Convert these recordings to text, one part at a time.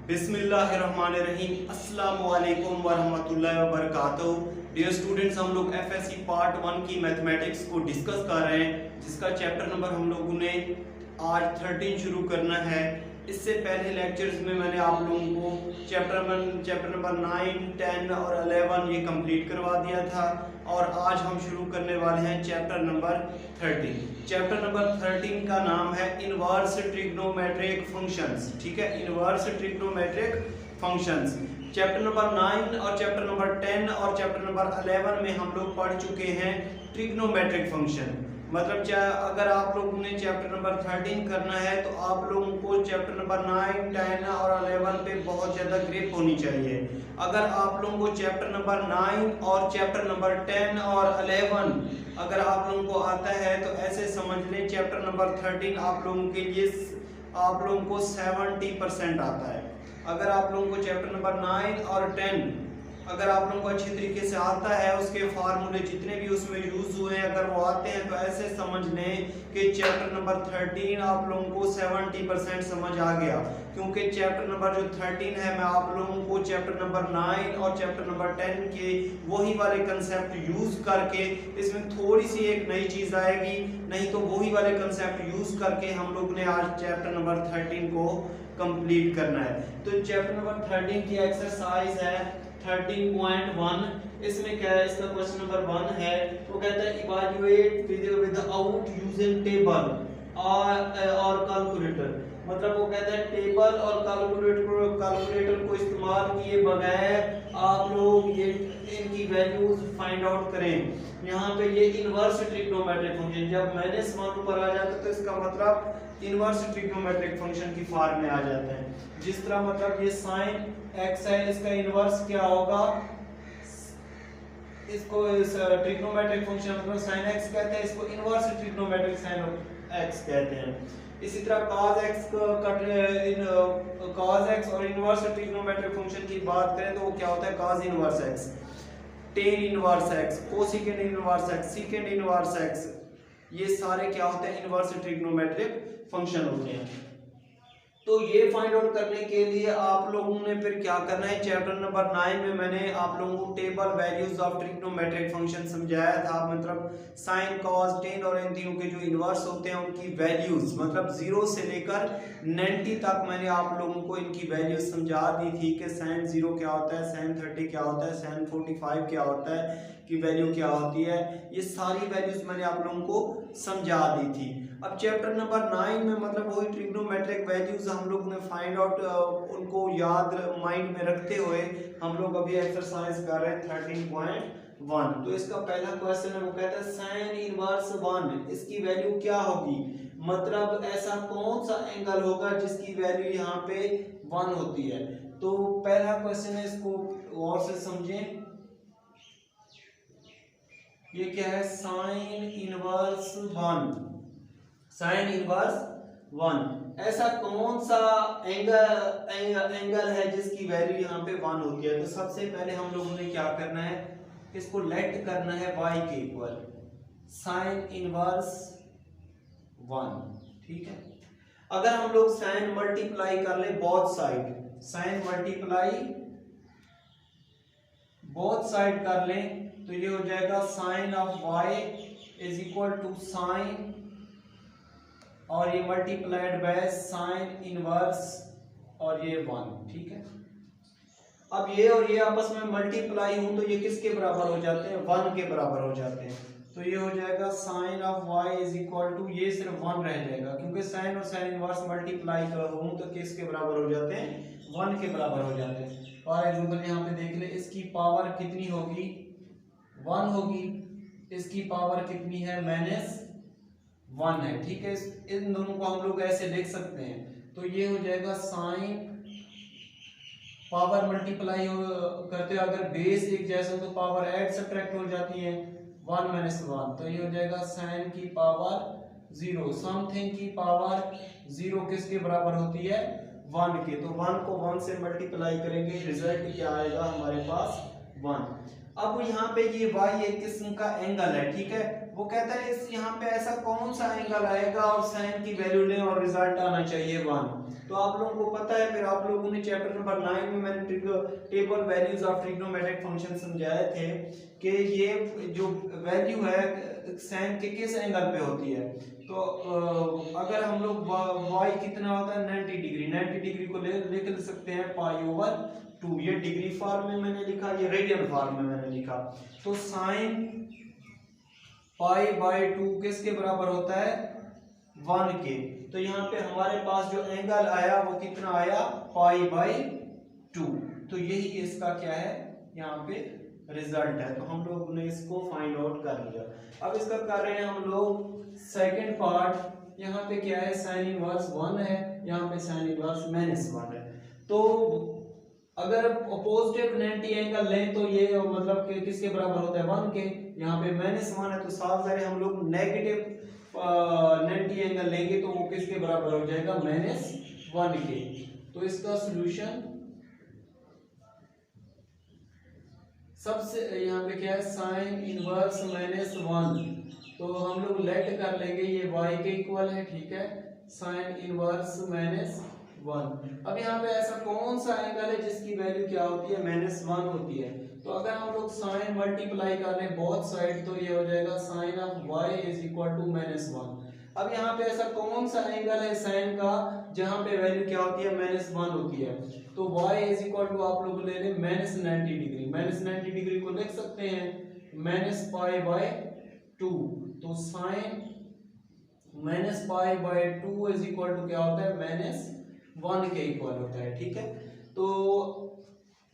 बिस्मिल्लाहिर्रहमानिर्रहीम। अस्सलामु अलैकुम वरहमतुल्लाहि वबरकातुहू। डियर स्टूडेंट्स, हम लोग एफएससी पार्ट 1 की मैथमेटिक्स को डिस्कस कर रहे हैं, जिसका चैप्टर नंबर हम लोगों ने आज 13 शुरू करना है। इससे पहले लेक्चर्स में मैंने आप लोगों को चैप्टर नंबर 9, 10 और 11 ये कंप्लीट करवा दिया था, और आज हम शुरू करने वाले हैं चैप्टर नंबर 13। चैप्टर नंबर 13 का नाम है इनवर्स ट्रिग्नोमेट्रिक फंक्शंस। ठीक है, inverse trigonometric functions. Chapter number 9 और चैप्टर नंबर 10 और चैप्टर नंबर 11 में हम लोग पढ़ चुके हैं ट्रिग्नोमेट्रिक फंक्शन। मतलब अगर आप लोगों ने चैप्टर नंबर 13 करना है तो आप लोगों को चैप्टर नंबर 9, 10 और 11 पे बहुत ज़्यादा ग्रिप होनी चाहिए। अगर आप लोगों को चैप्टर नंबर 9 और चैप्टर नंबर 10 और 11 अगर आप लोगों को आता है तो ऐसे समझ लें चैप्टर नंबर 13 आप लोगों के लिए आप लोगों को 70% आता है। अगर आप लोगों को चैप्टर नंबर 9 और 10 अगर आप लोगों को अच्छी तरीके से आता है, उसके फार्मूले जितने भी उसमें यूज हुए हैं अगर वो आते हैं, तो ऐसे समझ लें कि चैप्टर नंबर 13 आप लोगों को 70% समझ आ गया। क्योंकि चैप्टर नंबर जो 13 है मैं आप लोगों को चैप्टर नंबर 9 और चैप्टर नंबर 10 के वही वाले कंसेप्ट यूज करके, इसमें थोड़ी सी एक नई चीज आएगी, नहीं तो वही वाले कंसेप्ट यूज करके हम लोग ने आज चैप्टर नंबर 13 को कंप्लीट करना है। तो चैप्टर नंबर 13 की एक्सरसाइज है 13.1। इसमें क्या है, इसका क्वेश्चन नंबर 1 है, वो कहता है इवैल्यूएट विदाउट यूजिंग टेबल और कैलकुलेटर। मतलब वो कहता है टेबल और कैलकुलेटर को इस्तेमाल किए बगैर आप लोग ये इनकी वैल्यूज फाइंड आउट करें। यहाँ पे ये इनवर्स ट्रिग्नोमेट्रिक फंक्शन जब माइनस 1 ऊपर आ जाता है तो इसका मतलब इनवर्स ट्रिग्नोमेट्रिक फंक्शन की फॉर्म में आ जाता है। जिस तरह मतलब ये साइन x है, इसका इनवर्स क्या होगा, इसको इस ट्रिग्नोमेट्रिक फंक्शन मतलब sin x कहते हैं, इसको इनवर्स ट्रिग्नोमेट्रिक sin x कहते हैं। इसी तरह cos x और इनवर्स ट्रिग्नोमेट्रिक फंक्शन की बात करें तो वो क्या होता है, cos inverse x, tan inverse x, cosecant inverse x, second inverse x, ये सारे क्या होते हैं, इनवर्स ट्रिग्नोमेट्रिक फंक्शन होते हैं। तो ये फाइंड आउट करने के लिए आप लोगों ने फिर क्या करना है, चैप्टर नंबर 9 में मैंने आप लोगों को table values of trigonometric function समझाया था। मतलब साइन, कॉस, टेन और इन तीनों के जो इनवर्स होते हैं उनकी वैल्यूज मतलब 0 से लेकर 90 तक मैंने आप लोगों को इनकी वैल्यूज समझा दी थी कि साइन 0 क्या होता है, साइन 30 क्या होता है, साइन 45 क्या होता है की वैल्यू क्या होती है। ये सारी वैल्यूज मैंने आप लोगों को समझा दी थी। अब चैप्टर नंबर 9 में मतलब वही ट्रिग्नोमेट्रिक वैल्यूज हम लोग ने फाइंड आउट, उनको याद माइंड में रखते हुए हम लोग अभी एक्सरसाइज कर रहे हैं 13.1। तो इसका पहला क्वेश्चन है, वो कहता है साइन इनवर्स 1 इसकी वैल्यू क्या होगी। मतलब ऐसा कौन सा एंगल होगा जिसकी वैल्यू यहाँ पे 1 होती है। तो पहला क्वेश्चन है, इसको गौर से समझें। ये क्या है, साइन इनवर्स 1, साइन इनवर्स 1 ऐसा कौन सा एंगल है जिसकी वैल्यू यहाँ पे 1 होती है। तो सबसे पहले हम लोगों ने क्या करना है, इसको लेट करना है y के इक्वल साइन इनवर्स 1। ठीक है, अगर हम लोग साइन मल्टीप्लाई कर ले both side, sine multiply both side कर लें तो ये हो जाएगा sine of y is equal to sine और ये मल्टीप्लाइड बाय साइन इनवर्स और ये 1। ठीक है, अब ये और ये आपस में मल्टीप्लाई हो तो ये किसके बराबर हो जाते हैं, 1 के बराबर हो जाते हैं। तो ये हो जाएगा sine of y is equal to, ये सिर्फ 1 रह जाएगा क्योंकि साइन और साइन इनवर्स मल्टीप्लाई करूं तो किसके बराबर हो जाते हैं, 1 के बराबर हो जाते हैं। फॉर एग्जांपल यहाँ पे देख ले, इसकी पावर कितनी होगी, 1 होगी, इसकी पावर कितनी है, -1 है। ठीक है, इन दोनों को हम लोग ऐसे लिख सकते हैं। तो ये हो जाएगा साइन पावर मल्टीप्लाई करते हैं, अगर बेस एक जैसा तो पावर ऐड सब्ट्रैक्ट हो जाती है, 1 - 1। तो ये हो जाएगा साइन की पावर 0, समथिंग की पावर 0 किसके बराबर होती है, 1 के। तो 1 को 1 से मल्टीप्लाई करेंगे, रिजल्ट क्या आएगा हमारे पास, 1। अब यहाँ पे ये y एक किस्म का एंगल है। ठीक है, वो कहता है इस यहाँ पे ऐसा कौन सा एंगल आएगा और साइन की वैल्यू लें और रिजल्ट आना चाहिए 1। तो आप लोगों को पता है, फिर आप लोगों ने चैप्टर नंबर 9 में मैंने table values of trigonometric function समझाए थे कि ये जो वैल्यू है साइन के किस एंगल पे होती है। तो अगर हम लोग y कितना होता है 90 डिग्री, 90 डिग्री को लिख सकते हैं पाई ओवर 2। ये डिग्री फॉर्म में मैंने लिखा, ये रेडियन फॉर्म में मैंने लिखा। तो साइन पाई बाय 2 किसके बराबर होता है 1 के। तो यहाँ पे हमारे पास जो एंगल आया वो कितना आया पाई बाय 2। तो यही इसका क्या है यहाँ पे रिजल्ट है। तो हम लोग ने इसको फाइंड आउट कर लिया। अब इसका कर रहे हैं हम लोग सेकंड पार्ट। यहाँ पे क्या है साइन इनवर्स 1 है, यहाँ पे साइन इनवर्स -1 है। तो अगर पॉजिटिव 90 एंगल लें तो ये मतलब कि किसके बराबर होता है 1 के। यहाँ पे -1 है तो साफ ज़ाहिर हम लोग नेगेटिव 90 एंगल लेंगे तो वो किसके बराबर हो जाएगा -1 के। तो इसका सॉल्यूशन सबसे यहाँ पे क्या है साइन इनवर्स -1। तो हम लोग लेट कर लेंगे ये y के इक्वल है, ठीक है, साइन इनवर्स -1। अब यहाँ पे ऐसा कौन सा एंगल है जिसकी वैल्यू क्या होती है -1 होती है। तो अगर हम लोग साइन मल्टीप्लाई कर लें बोथ साइड तो ये हो जाएगा sine of y is equal to -1। अब यहाँ पे ऐसा कौन सा एंगल है साइन का जहाँ पे वैल्यू क्या होती है -1 होती है। तो y इज इक्वल टू आप लोग ले लें -90 डिग्री। -90 डिग्री को लिख सकते हैं -π/2। तो साइन -π/2 इज इक्वल टू क्या होता है -1 के इक्वल होता है, ठीक है। तो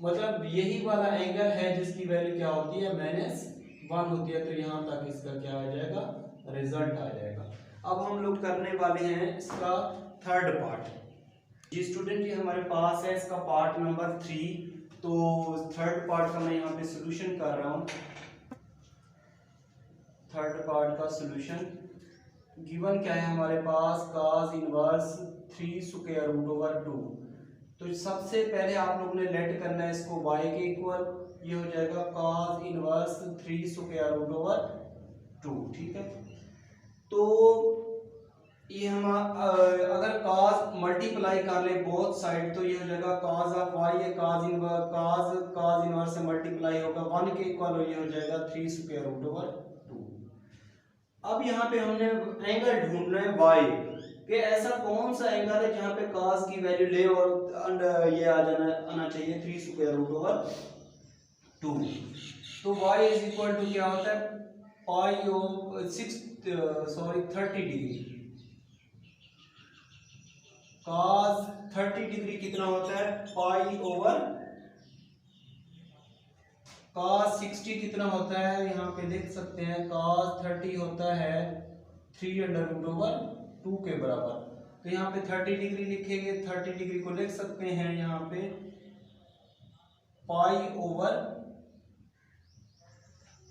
मतलब यही वाला एंगल है जिसकी वैल्यू क्या होती है -1 होती है। तो यहाँ तक इसका क्या आ जाएगा रिजल्ट आ जाएगा। अब हम लोग करने वाले हैं इसका थर्ड पार्ट। जी स्टूडेंट, ये हमारे पास है इसका पार्ट नंबर 3। तो थर्ड पार्ट का मैं यहाँ पे सॉल्यूशन कर रहा हूँ। थर्ड पार्ट का सॉल्यूशन गिवन क्या है हमारे पास cos इनवर्स 3√2। तो सबसे पहले आप लोगों ने लेट करना है इसको y के इक्वल। ये हो जाएगा cos इनवर्स 3√2, ठीक है। तो ये हम अगर cos मल्टीप्लाई कर ले बोथ साइड तो ये हो जाएगा cos ऑफ y है cos इनवर्स से मल्टीप्लाई होगा 1 के इक्वल, और ये हो जाएगा 3√2। अब यहाँ पे हमने एंगल ढूंढना है y कि ऐसा कौन सा एंगल है जहाँ पे cos की वैल्यू ले और ये आना चाहिए 3√2। तो y इज इक्वल टू क्या होता है pi over 30 degree. cos 30 degree कितना होता है पाई ओवर cos 60 कितना होता है यहाँ पे देख सकते हैं cos 30 होता है 3√2 के बराबर। तो यहाँ पे 30 डिग्री लिखेंगे, 30 डिग्री को लिख सकते हैं यहाँ पे पाई ओवर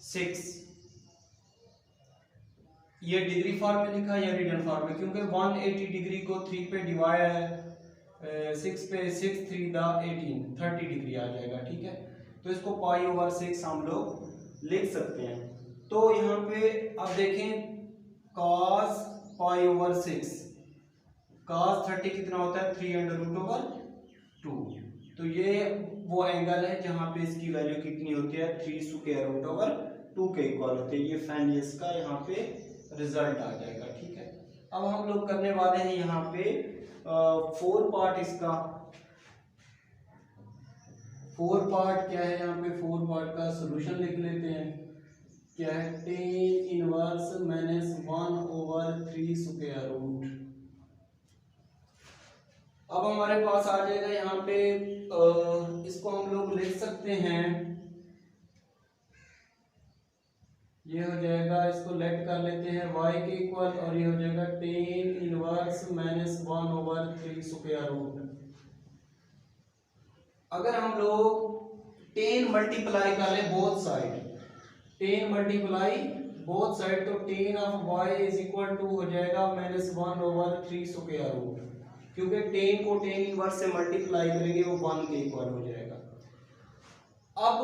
6। ये डिग्री फॉर्म में लिखा या रेडियन फॉर्म में, क्योंकि 180 डिग्री को 3 पे डिवाइड है 6 पे 6 3 दा 18 30 डिग्री आ जाएगा, ठीक है। तो इसको पाई ओवर 6 हम लोग लिख सकते हैं। तो यहाँ पे अब देखें cos पाई ओवर 6 cos 30 कितना होता है 3√2। तो ये वो एंगल है जहाँ पे इसकी वैल्यू कितनी होती है 3√2 के इक्वल होती है। ये फाइनली इसका यहाँ पे रिजल्ट आ जाएगा, ठीक है। अब हम लोग करने वाले हैं यहाँ पे 4 पार्ट। इसका 4 पार्ट क्या है यहाँ पे 4 पार्ट का सॉल्यूशन लिख लेते हैं। क्या है tan इनवर्स -1/3√। अब हमारे पास आ जाएगा यहाँ पे इसको हम लोग लिख सकते हैं, ये हो जाएगा, इसको लेट कर लेते हैं y के इक्वल, और ये हो जाएगा tan इनवर्स -1/3√। अगर हम लोग tan मल्टीप्लाई कर लें both side, tan multiply both side, तो tan of y is equal to हो जाएगा -1/3√। क्योंकि tan को tan इनवर्स से मल्टीप्लाई करेंगे वो 1 के इक्वल हो जाएगा। अब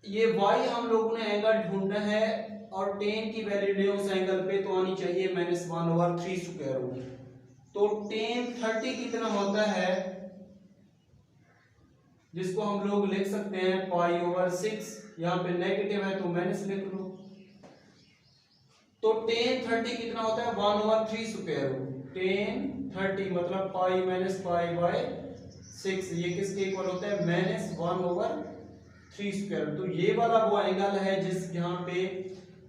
ये y हम लोगों ने एंगल ढूंढना है और tan की वैल्यू ले उस एंगल पे तो आनी चाहिए -1/3√। तो tan 30 कितना होता है, जिसको हम लोग लिख सकते हैं π/6, यहाँ पे नेगेटिव है तो माइनस लिख लो। तो tan 30 कितना होता है 1/3 स्क्वायर रूट। tan 30 मतलब π-π/6, ये किसके इक्वल होता है -1/3 स्क्वायर। तो ये वाला वो एंगल है जिस यहाँ पे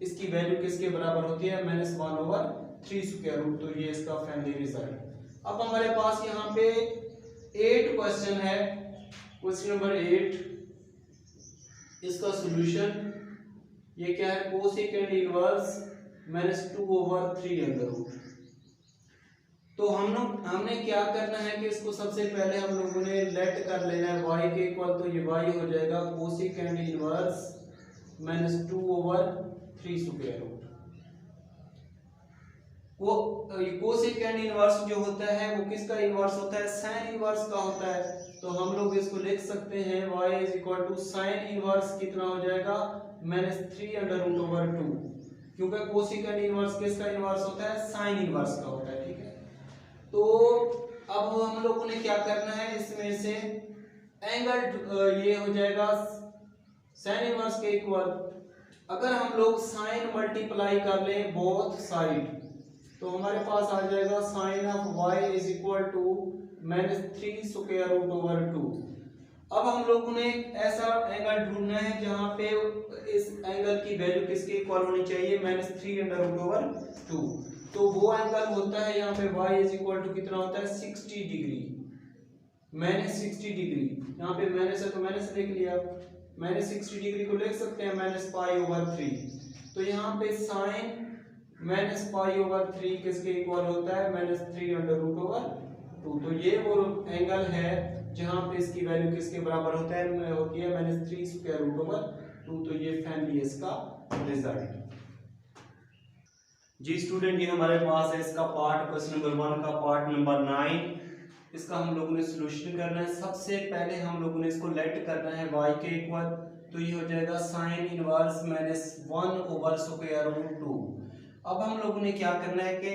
इसकी वैल्यू किसके बराबर होती है -1/3 स्क्वायर रूट। तो ये इसका फाइनली रिजल्ट। अब हमारे पास यहाँ पे 8 क्वेश्चन है। क्वेश्चन नंबर 8, इसका सॉल्यूशन ये क्या है, कोसेकेंड इनवर्स -2/3 अंडर रूट। तो हमने क्या करना है कि इसको सबसे पहले हम लोगों ने लेट कर लेना है y के इक्वल। तो ये y हो जाएगा कोसेकेंड इनवर्स -2/3 स्क्वायर रूट। वो कोसेकेंड इनवर्स जो होता है वो किसका इनवर्स होता है, साइन इनवर्स का होता है। तो हम लोग इसको लिख सकते हैं y = साइन इनवर्स कितना हो जाएगा -3/√2, क्योंकि कोसेकेंड इनवर्स किसका इनवर्स होता है, साइन इनवर्स का होता है। ठीक है, तो अब हम लोगों ने क्या करना है, इसमें से एंगल ये हो जाएगा साइन इनवर्स के इक्वल। अगर हम लोग साइन मल्टीप्लाई कर लें बोथ साइड तो हमारे पास आ जाएगा साइन ऑफ y = -3√2। अब हम लोगों ने ऐसा एंगल ढूंढना है जहां पे इस एंगल की वैल्यू किसके इक्वल होनी चाहिए -3√2। तो वो एंगल होता है यहाँ पे y कितना होता है 60 डिग्री, -60 डिग्री। यहाँ पे माइनस है तो माइनस लिख लिया, -60 डिग्री को लिख सकते हैं -π/3। तो यहाँ पे साइन -π/3 किसके इक्वल होता है -3√2। तो ये वो एंगल है जहां पे इसकी वैल्यू किसके बराबर होता है, होती है -3√2। तो ये फाइनली इसका रिजल्ट। जी स्टूडेंट, ये हमारे पास है इसका पार्ट, क्वेश्चन नंबर 1 का पार्ट नंबर 9। इसका हम लोगों ने सॉल्यूशन करना है। सबसे पहले हम लोगों ने इसको लेट करना है y के इक्वल। तो ये हो जाएगा साइन इनवर्स -1/√2। अब हम लोगों ने क्या करना है कि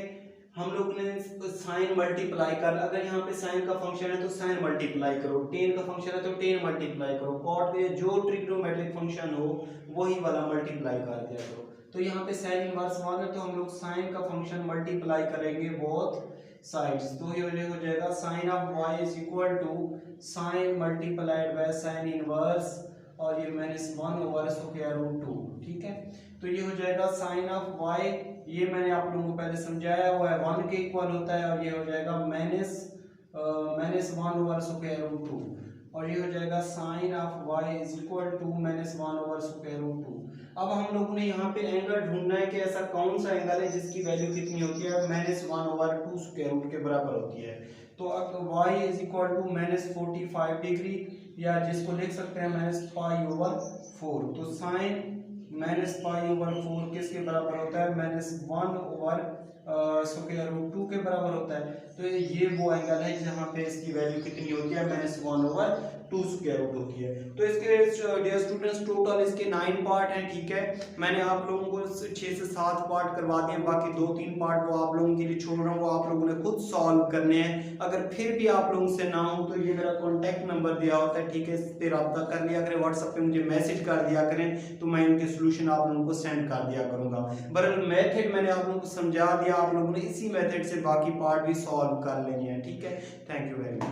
हम लोग ने साइन मल्टीप्लाई कर, अगर यहाँ पे साइन का फंक्शन है तो साइन मल्टीप्लाई करो, टेन का फंक्शन है तो टेन मल्टीप्लाई करो, कॉट के जो ट्रिग्नोमेट्रिक फंक्शन हो वही वाला मल्टीप्लाई कर दिया करो। तो यहाँ पे साइन इनवर्स 1 है तो हम लोग साइन का फंक्शन मल्टीप्लाई करेंगे बोथ साइड्स। तो ये हो जाएगा sine of y = sine multiplied by sine inverse और ये -1/√2। ठीक है, तो ये हो जाएगा साइन ऑफ y, ये मैंने आप लोगों को पहले समझाया हुआ है 1 के इक्वल होता है और ये हो जाएगा -1/√2 और ये हो जाएगा साइन ऑफ y = -1/√2। अब हम लोगों ने यहाँ पे एंगल ढूंढना है कि ऐसा कौन सा एंगल है जिसकी वैल्यू कितनी होती है -1/2 के बराबर होती है। तो अब y = -45 डिग्री या जिसको लिख सकते हैं -π/4। तो साइन -π/4 किसके बराबर होता है -1/√2 के बराबर होता है। तो ये वो एंगल है जहाँ पे इसकी वैल्यू कितनी होती है -1/2 होती है। तो इसके डियर स्टूडेंट्स टोटल इसके 9 पार्ट हैं। ठीक है, मैंने आप लोगों को 6 से 7 पार्ट करवा दिए, बाकी 2-3 पार्ट वो आप लोगों के लिए छोड़ रहा हूँ, वो आप लोगों ने खुद सॉल्व करने हैं। अगर फिर भी आप लोगों से ना हो तो ये मेरा कॉन्टैक्ट नंबर दिया होता है, ठीक है, इस पर रब्ता कर लिया करें, व्हाट्सएप पे मुझे मैसेज कर दिया करें तो मैं इनके सोल्यूशन आप लोगों को सेंड कर दिया करूंगा। बहरहाल मेथड मैंने आप लोगों को समझा दिया, आप लोगों ने इसी मेथड से बाकी पार्ट भी सॉल्व कर लेनी है। ठीक है, थैंक यू वेरी मच।